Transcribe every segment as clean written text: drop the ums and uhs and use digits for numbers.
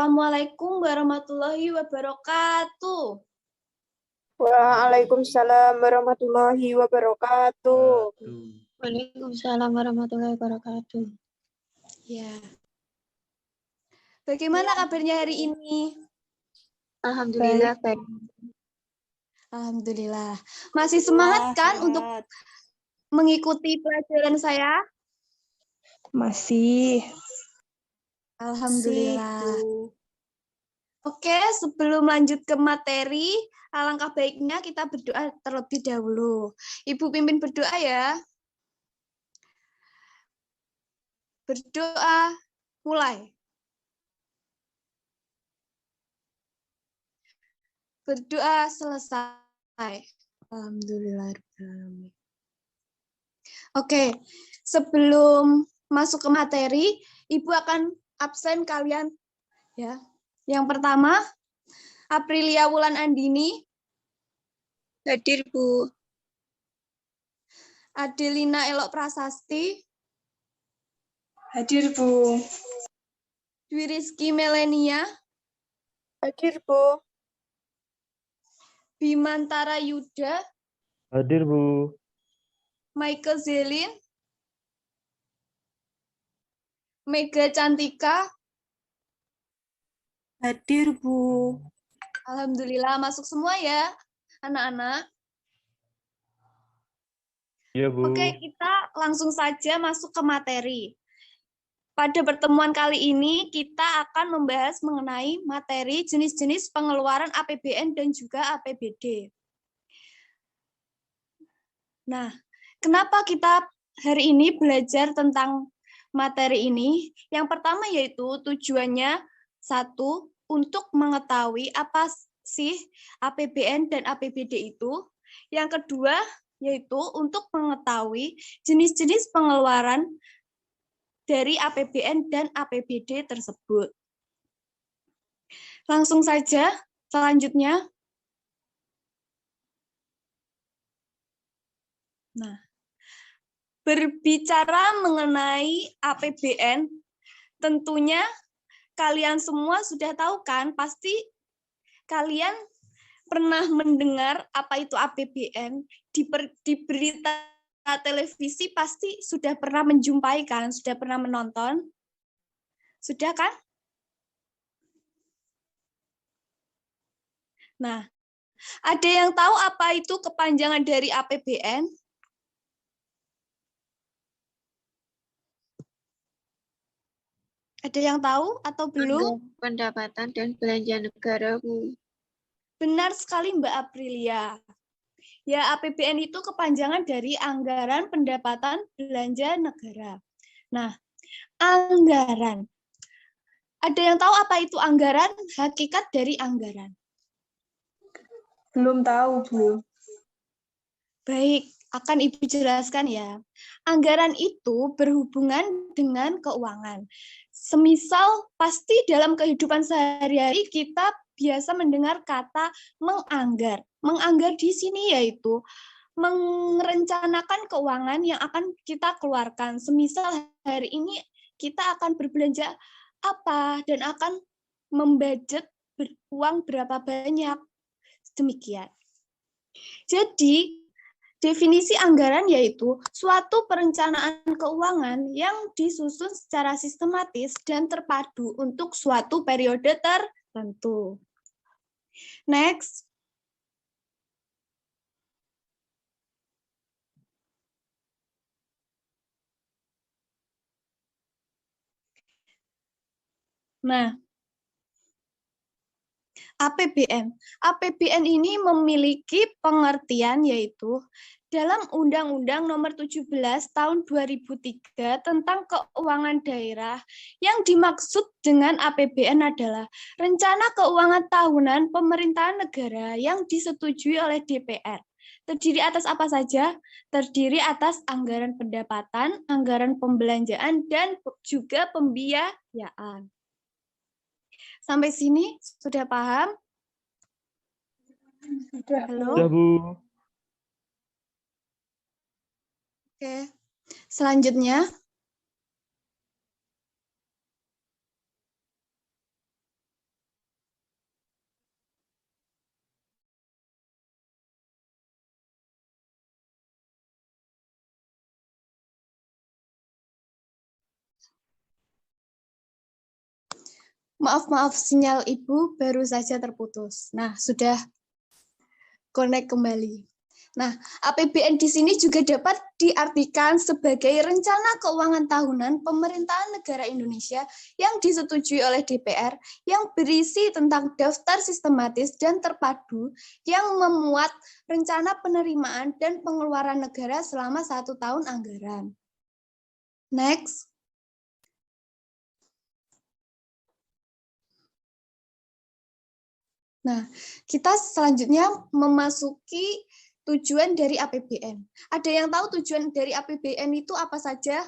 Assalamualaikum warahmatullahi wabarakatuh. Waalaikumsalam warahmatullahi wabarakatuh. Waalaikumsalam warahmatullahi wabarakatuh. Ya. Bagaimana kabarnya hari ini? Alhamdulillah baik. Alhamdulillah. Masih semangat kan untuk mengikuti pelajaran saya? Masih. Alhamdulillah. Oke, sebelum lanjut ke materi, alangkah baiknya kita berdoa terlebih dahulu. Ibu pimpin berdoa ya. Berdoa, mulai. Berdoa selesai. Alhamdulillah. Oke, sebelum masuk ke materi, Ibu akan absen kalian ya. Yang pertama, Aprilia Wulan Andini. Hadir, Bu. Adelina Elok Prasasti. Hadir, Bu. Dwi Rizky Melenia. Hadir, Bu. Bimantara Yuda. Hadir, Bu. Michael Zelin. Mega Cantika. Hadir, Bu. Alhamdulillah masuk semua ya, anak-anak. Iya, Bu. Oke, kita langsung saja masuk ke materi. Pada pertemuan kali ini, kita akan membahas mengenai materi jenis-jenis pengeluaran APBN dan juga APBD. Nah, kenapa kita hari ini belajar tentang materi ini? Yang pertama yaitu tujuannya, satu, untuk mengetahui apa sih APBN dan APBD itu. Yang kedua, yaitu untuk mengetahui jenis-jenis pengeluaran dari APBN dan APBD tersebut. Langsung saja, selanjutnya. Nah, berbicara mengenai APBN, tentunya kalian semua sudah tahu kan, pasti kalian pernah mendengar apa itu APBN, di berita televisi pasti sudah pernah menjumpai kan, sudah pernah menonton? Sudah kan? Nah, ada yang tahu apa itu kepanjangan dari APBN? Ada yang tahu atau belum? Pendapatan dan belanja negara, Bu. Benar sekali Mbak Aprilia. Ya, APBN itu kepanjangan dari Anggaran Pendapatan Belanja Negara. Nah, anggaran. Ada yang tahu apa itu anggaran? Hakikat dari anggaran. Belum tahu, Bu. Baik, akan Ibu jelaskan ya. Anggaran itu berhubungan dengan keuangan. Semisal pasti dalam kehidupan sehari-hari kita biasa mendengar kata menganggar. Menganggar di sini yaitu merencanakan keuangan yang akan kita keluarkan. Semisal hari ini kita akan berbelanja apa dan akan membudget uang berapa banyak. Demikian. Jadi, definisi anggaran yaitu suatu perencanaan keuangan yang disusun secara sistematis dan terpadu untuk suatu periode tertentu. Next. Nah, APBN. APBN ini memiliki pengertian yaitu dalam Undang-Undang Nomor 17 Tahun 2003 tentang Keuangan Daerah, yang dimaksud dengan APBN adalah rencana keuangan tahunan pemerintahan negara yang disetujui oleh DPR. Terdiri atas apa saja? Terdiri atas anggaran pendapatan, anggaran pembelanjaan, dan juga pembiayaan. Sampai sini sudah paham? Halo? Sudah, Bu. Oke. Selanjutnya, Maaf, sinyal Ibu baru saja terputus. Nah, sudah connect kembali. Nah, APBN di sini juga dapat diartikan sebagai rencana keuangan tahunan pemerintahan negara Indonesia yang disetujui oleh DPR yang berisi tentang daftar sistematis dan terpadu yang memuat rencana penerimaan dan pengeluaran negara selama 1 tahun anggaran. Next. Nah, kita selanjutnya memasuki tujuan dari APBN. Ada yang tahu tujuan dari APBN itu apa saja?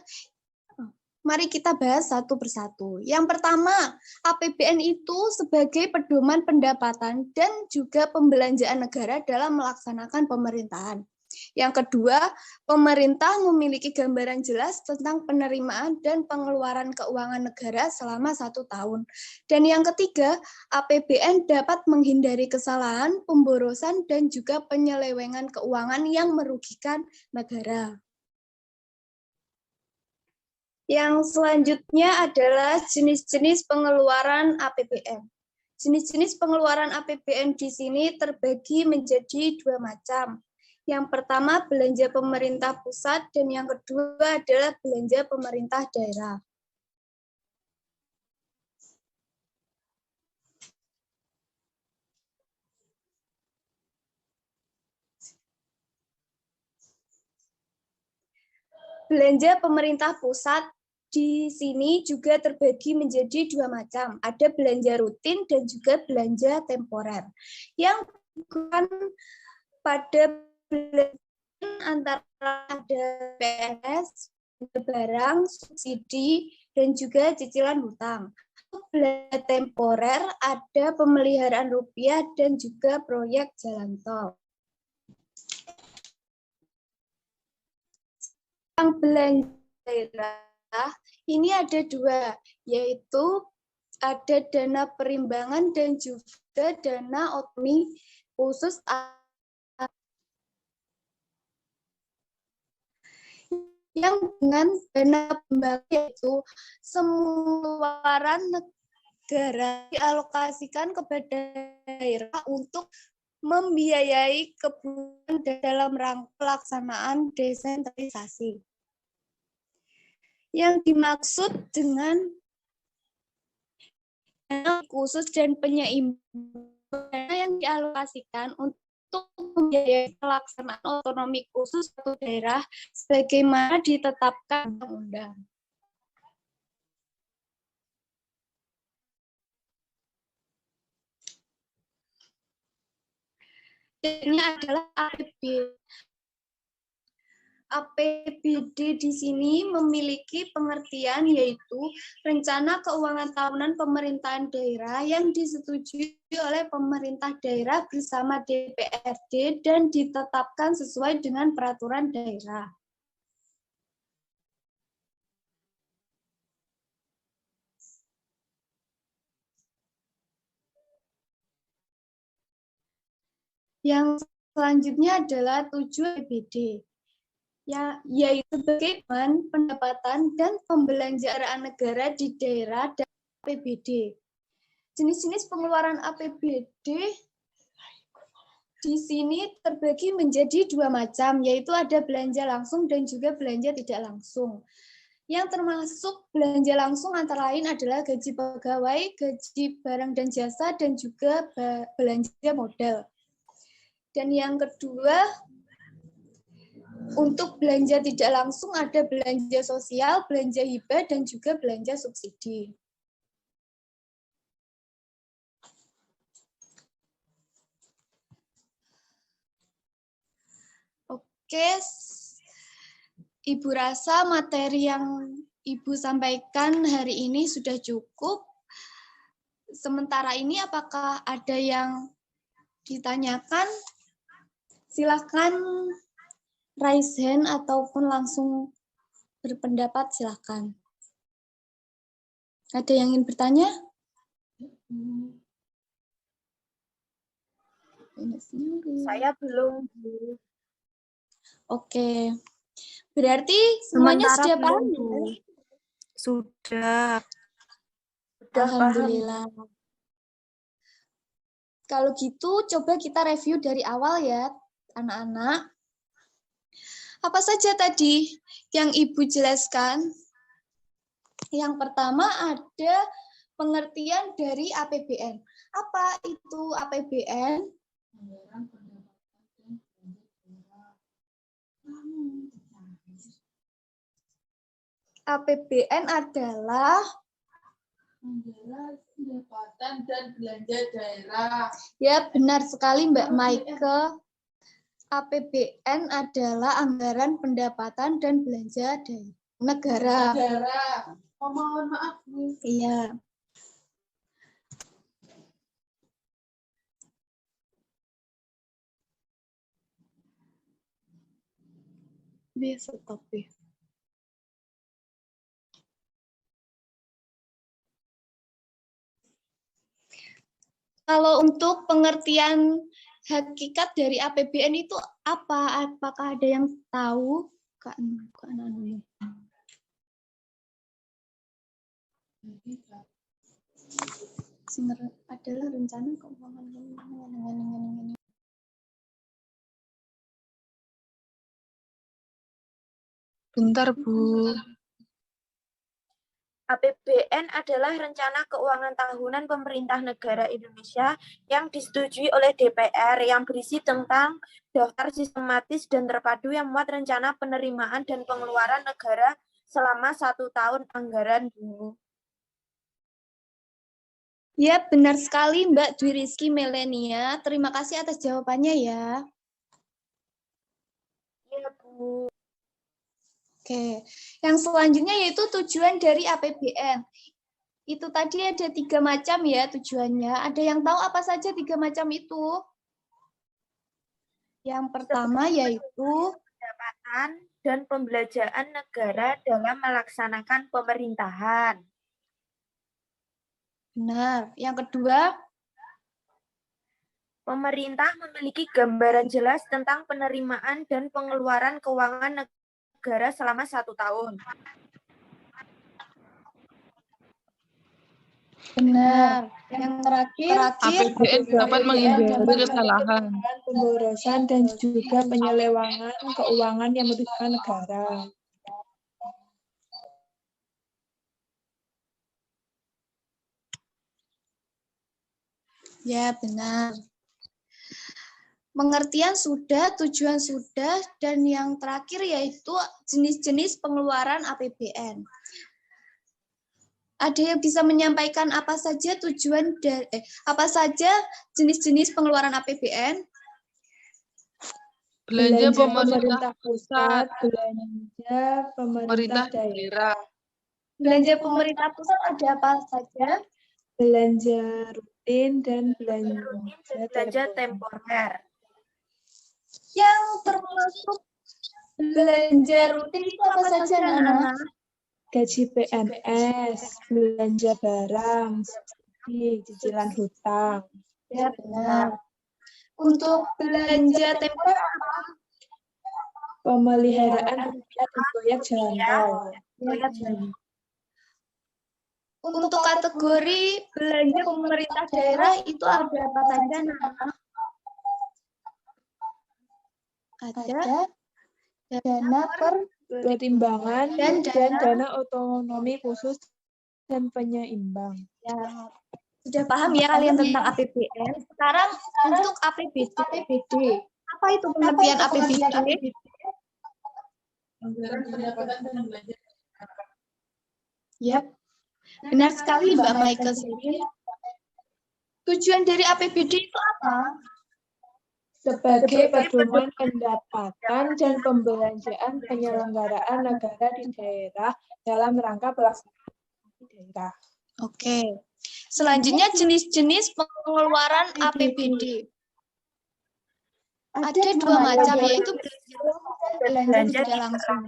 Mari kita bahas satu persatu. Yang pertama, APBN itu sebagai pedoman pendapatan dan juga pembelanjaan negara dalam melaksanakan pemerintahan. Yang kedua, pemerintah memiliki gambaran jelas tentang penerimaan dan pengeluaran keuangan negara selama 1 tahun. Dan yang ketiga, APBN dapat menghindari kesalahan, pemborosan, dan juga penyelewengan keuangan yang merugikan negara. Yang selanjutnya adalah jenis-jenis pengeluaran APBN. Jenis-jenis pengeluaran APBN di sini terbagi menjadi 2 macam. Yang pertama belanja pemerintah pusat dan yang kedua adalah belanja pemerintah daerah. Belanja pemerintah pusat di sini juga terbagi menjadi 2 macam. Ada belanja rutin dan juga belanja temporer. Yang bukan pada antara ada PNS, barang, subsidi, dan juga cicilan hutang. Belanja temporer ada pemeliharaan rupiah dan juga proyek jalan tol. Yang belanja daerah ini ada 2, yaitu ada dana perimbangan dan juga dana otonomi khusus. Yang dengan dana perimbangan yaitu semua pengeluaran negara dialokasikan kepada daerah untuk membiayai kebutuhan dalam rangka pelaksanaan desentralisasi. Yang dimaksud dengan dana khusus dan penyeimbang yang dialokasikan untuk membiayai pelaksanaan otonomi khusus suatu daerah sebagaimana ditetapkan undang-undang. Ini adalah APBD di sini memiliki pengertian yaitu rencana keuangan tahunan pemerintahan daerah yang disetujui oleh pemerintah daerah bersama DPRD dan ditetapkan sesuai dengan peraturan daerah. Yang selanjutnya adalah tujuan APBD. Yaitu bagaimana pendapatan dan pembelanjaan negara di daerah dan APBD. Jenis-jenis pengeluaran APBD di sini terbagi menjadi 2 macam, yaitu ada belanja langsung dan juga belanja tidak langsung. Yang termasuk belanja langsung antara lain adalah gaji pegawai, gaji barang dan jasa, dan juga belanja modal. Dan yang kedua, untuk belanja tidak langsung ada belanja sosial, belanja hibah, dan juga belanja subsidi. Oke, Ibu rasa materi yang Ibu sampaikan hari ini sudah cukup. Sementara ini apakah ada yang ditanyakan? Silakan raise hand ataupun langsung berpendapat, silakan. Ada yang ingin bertanya? Saya belum. Oke. Berarti semuanya sudah paham? Sudah. Sudah paham. Alhamdulillah. Kalau gitu, coba kita review dari awal ya, anak-anak. Apa saja tadi yang Ibu jelaskan? Yang pertama ada pengertian dari APBN. Apa itu APBN? APBN adalah Pendapatan dan belanja daerah. ya, benar sekali Mbak Maike. APBN adalah anggaran pendapatan dan belanja negara. Oh, mohon maaf, Bu. Iya. Bisa tapi. Kalau untuk pengertian hakikat dari APBN itu apa? Apakah ada yang tahu? Kak Nanu. Adalah rencana keuangan. Bentar, Bu. APBN adalah rencana keuangan tahunan pemerintah negara Indonesia yang disetujui oleh DPR yang berisi tentang daftar sistematis dan terpadu yang memuat rencana penerimaan dan pengeluaran negara selama 1 tahun anggaran dulu. Ya, benar sekali Mbak Dwi Rizky Melenia. Terima kasih atas jawabannya ya. Iya, Bu. Oke, yang selanjutnya yaitu tujuan dari APBN. Itu tadi ada 3 macam ya tujuannya. Ada yang tahu apa saja 3 macam itu? Yang pertama yaitu pendapatan dan pembelanjaan negara dalam melaksanakan pemerintahan. benar. Yang kedua, Pemerintah memiliki gambaran jelas tentang penerimaan dan pengeluaran keuangan negara selama 1 tahun. benar. Yang terakhir APBN dapat menghindari kesalahan. Pemborosan dan juga penyelewengan keuangan yang merugikan negara. ya benar. Pengertian sudah, tujuan sudah, dan yang terakhir yaitu jenis-jenis pengeluaran APBN. Ada yang bisa menyampaikan apa saja tujuan dari apa saja jenis-jenis pengeluaran APBN? Belanja pemerintah pusat, belanja pemerintah daerah, Belanja pemerintah pusat ada apa saja? belanja rutin dan belanja temporer. Yang termasuk belanja rutin itu apa saja, anak-anak? gaji PNS, belanja barang, subsidi, cicilan hutang. Ya, benar. Untuk belanja temporer apa? Pemeliharaan dan proyek jalan tol. Untuk kategori belanja pemerintah daerah itu ada apa saja, anak-anak? Ada dana Pertimbangan dan dana otonomi khusus dan penyeimbang. ya, sudah paham ya kalian tentang APBN. Sekarang untuk APBD. Apa itu pengertian APBD? Yap. Benar sekali Mbak Maike. Tujuan dari APBD itu apa? Sebagai pedoman pendapatan dan pembelanjaan penyelenggaraan negara di daerah dalam rangka pelaksanaan daerah. Oke. Selanjutnya jenis-jenis pengeluaran APBD. Ada 2 macam yaitu belanja tidak langsung.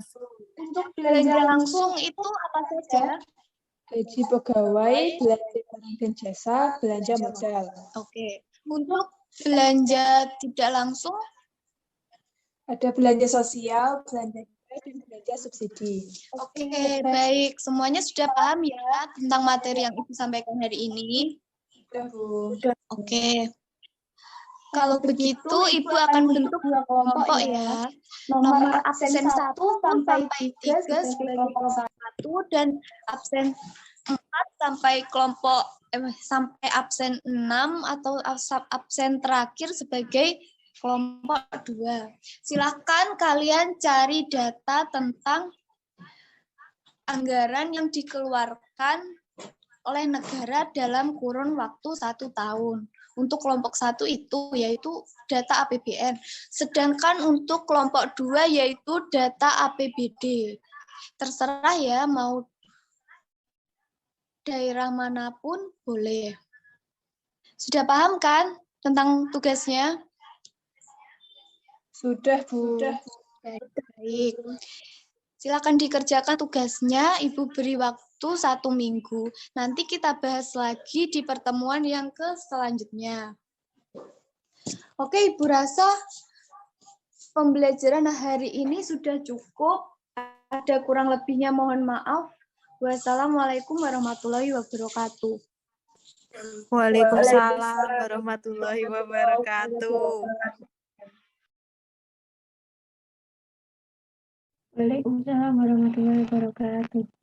Untuk belanja langsung itu apa saja? Gaji pegawai, belanja barang dan jasa, belanja modal. Oke. Untuk belanja tidak langsung Ada belanja sosial, belanja dan belanja subsidi. Oke, baik. Semuanya sudah paham ya tentang materi yang Ibu sampaikan hari ini? Sudah, Bu. Oke. Kalau begitu, Ibu akan bentuk dua kelompok ya. Nomor absen 1 sampai 3 sebagai kelompok 1 dan absen 4 sampai sampai absen 6 atau absen terakhir sebagai kelompok 2. Silakan kalian cari data tentang anggaran yang dikeluarkan oleh negara dalam kurun waktu 1 tahun. Untuk kelompok 1 itu yaitu data APBN. Sedangkan untuk kelompok 2 yaitu data APBD. Terserah ya mau daerah manapun boleh. Sudah paham kan tentang tugasnya? Sudah, Bu. Baik. Silakan dikerjakan tugasnya, Ibu beri waktu 1 minggu. Nanti kita bahas lagi di pertemuan yang selanjutnya. Oke, Ibu rasa pembelajaran hari ini sudah cukup. Ada kurang lebihnya mohon maaf. Wassalamualaikum warahmatullahi wabarakatuh. Waalaikumsalam warahmatullahi wabarakatuh. Waalaikumsalam warahmatullahi wabarakatuh.